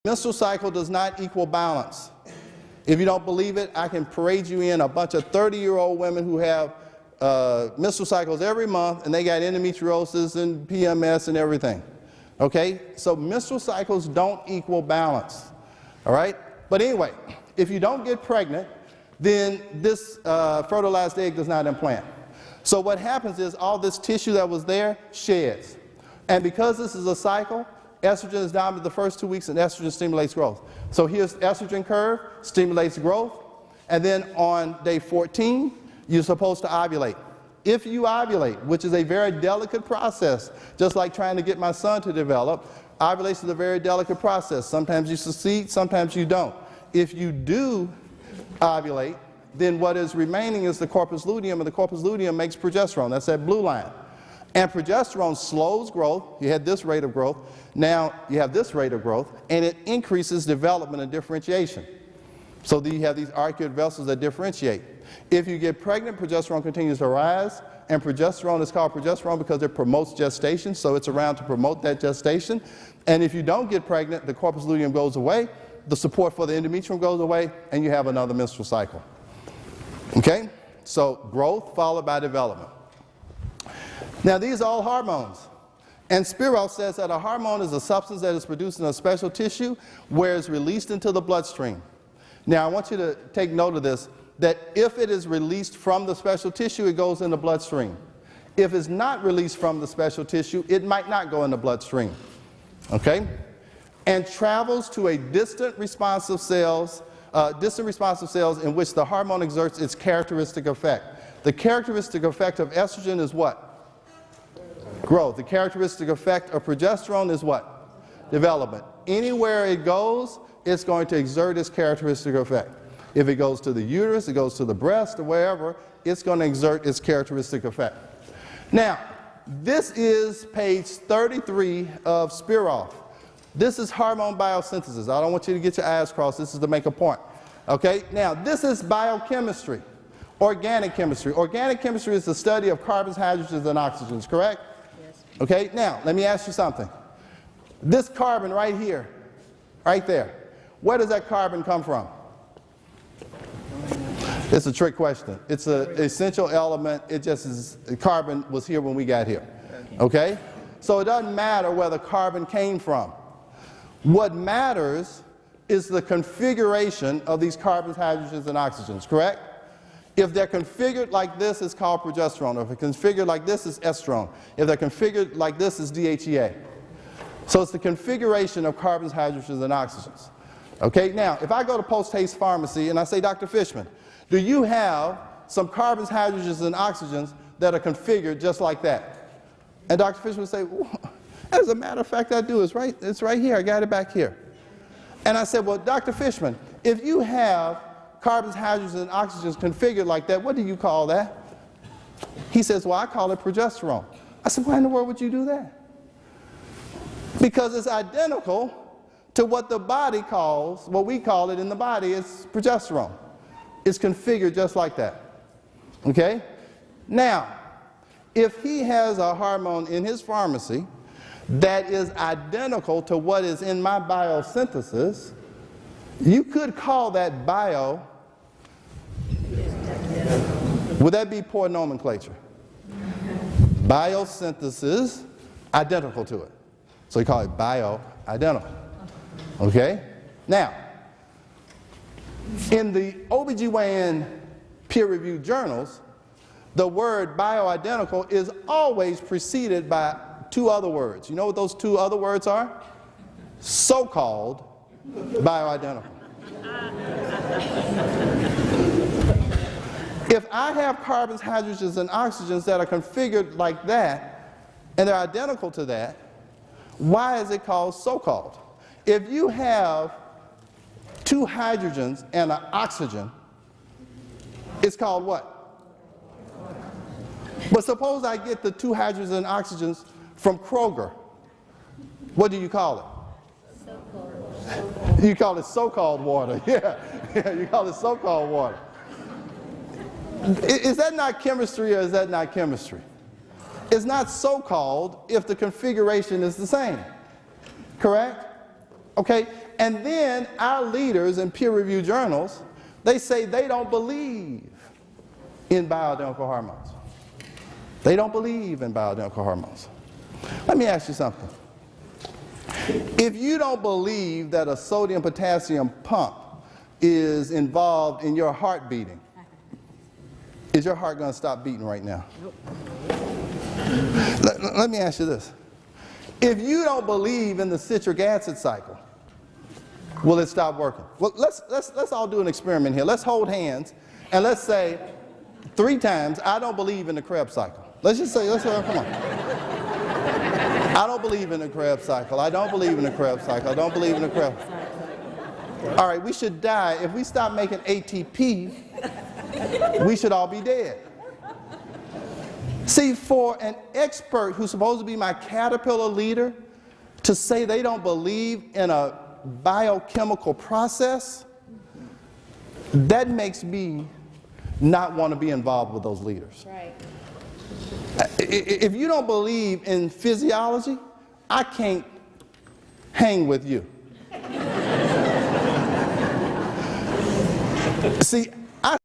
Menstrual cycle does not equal balance. If you don't believe it, I can parade you in a bunch of 30-year-old women who have menstrual cycles every month, and they got endometriosis and PMS and everything. Okay? So menstrual cycles don't equal balance. All right? But anyway, if you don't get pregnant, then this fertilized egg does not implant. So what happens is all this tissue that was there sheds. And because this is a cycle, estrogen is dominant the first 2 weeks, and estrogen stimulates growth. So here's the estrogen curve, stimulates growth, and then on day 14, you're supposed to ovulate. If you ovulate, which is a very delicate process, just like trying to get my son to develop, ovulation is a very delicate process. Sometimes you succeed, sometimes you don't. If you do ovulate, then what is remaining is the corpus luteum, and the corpus luteum makes progesterone. That's that blue line. And progesterone slows growth. You had this rate of growth. Now you have this rate of growth, and it increases development and differentiation. So you have these arcuate vessels that differentiate. If you get pregnant, progesterone continues to rise, and progesterone is called progesterone because it promotes gestation, so it's around to promote that gestation. And if you don't get pregnant, the corpus luteum goes away, the support for the endometrium goes away, and you have another menstrual cycle. Okay? So growth followed by development. Now these are all hormones. And Spiro says that a hormone is a substance that is produced in a special tissue where it's released into the bloodstream. Now I want you to take note of this, that if it is released from the special tissue, it goes in the bloodstream. If it's not released from the special tissue, it might not go in the bloodstream. Okay? And travels to a distant responsive cells in which the hormone exerts its characteristic effect. The characteristic effect of estrogen is what? Growth. The characteristic effect of progesterone is what? Development. Anywhere it goes, it's going to exert its characteristic effect. If it goes to the uterus, it goes to the breast, or wherever, it's going to exert its characteristic effect. Now, this is page 33 of Spiro. This is hormone biosynthesis. I don't want you to get your eyes crossed. This is to make a point. Okay? Now, this is biochemistry, organic chemistry. Organic chemistry is the study of carbons, hydrogens, and oxygens, correct? Yes. Okay? Now, let me ask you something. This carbon right here, right there, where does that carbon come from? It's a trick question. It's an essential element. It just is, carbon was here when we got here. Okay? So it doesn't matter where the carbon came from. What matters is the configuration of these carbons, hydrogens, and oxygens, correct? If they're configured like this, it's called progesterone. If they're configured like this, it's estrone. If they're configured like this, it's DHEA. So it's the configuration of carbons, hydrogens, and oxygens. Okay, now, if I go to post-haste pharmacy and I say, Dr. Fishman, do you have some carbons, hydrogens, and oxygens that are configured just like that? And Dr. Fishman would say, as a matter of fact, I do. It's right here. I got it back here. And I said, well, Dr. Fishman, if you have carbons, hydrogens, and oxygens configured like that, what do you call that? He says, well, I call it progesterone. I said, why in the world would you do that? Because it's identical to what the body calls, what we call it in the body is progesterone. It's configured just like that. Okay? Now, if he has a hormone in his pharmacy that is identical to what is in my biosynthesis, you could call that bio. Would that be poor nomenclature? Biosynthesis identical to it. So you call it bio-identical. Okay? Now, in the OBGYN peer-reviewed journals, the word bioidentical is always preceded by two other words. You know what those two other words are? So-called bioidentical. If I have carbons, hydrogens, and oxygens that are configured like that, and they're identical to that, why is it called so-called? If you have two hydrogens and an oxygen, it's called what? But suppose I get the two hydrogens and oxygens from Kroger. What do you call it? So-called. You call it so-called water. Yeah, you call it so-called water. Is that not chemistry or is that not chemistry? It's not so-called if the configuration is the same. Correct? Okay? And then our leaders in peer-reviewed journals, they say they don't believe in bioidentical hormones. They don't believe in bioidentical hormones. Let me ask you something. If you don't believe that a sodium-potassium pump is involved in your heart beating, is your heart going to stop beating right now? Nope. Let me ask you this. If you don't believe in the citric acid cycle, will it stop working? Well, let's all do an experiment here. Let's hold hands and let's say 3 times, I don't believe in the Krebs cycle. Let's just say, come on. I don't believe in the Krebs cycle. I don't believe in the Krebs cycle. I don't believe in the Krebs. All right, we should die. If we stop making ATP, we should all be dead. See, for an expert who's supposed to be my caterpillar leader to say they don't believe in a biochemical process, that makes me not want to be involved with those leaders. Right. If you don't believe in physiology, I can't hang with you. See,